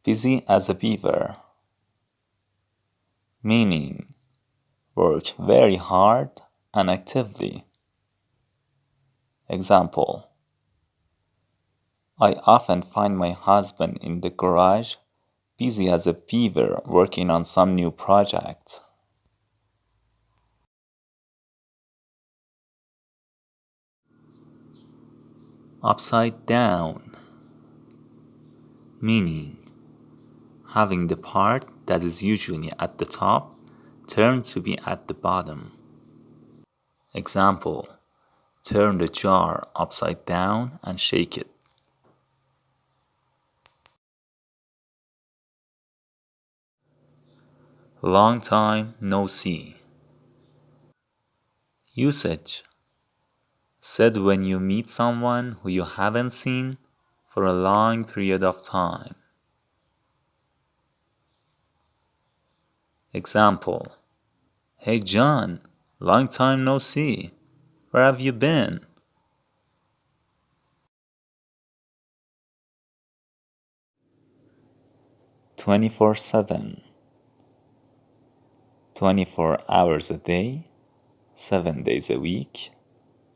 busy as a beaver, meaning work very hard and actively. Example: I often find my husband in the garage, busy as a beaver working on some new project. Upside down, meaning having the part that is usually at the top turned to be at the bottom. Example: turn the jar upside down and shake it. Long time no see. Usage: said when you meet someone who you haven't seen for a long period of time. Example: hey John, long time no see. Where have you been? "24/7", 24 hours a day, 7 days a week,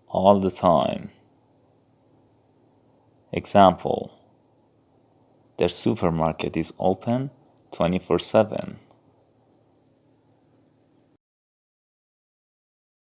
all the time. Example: their supermarket is open 24/7.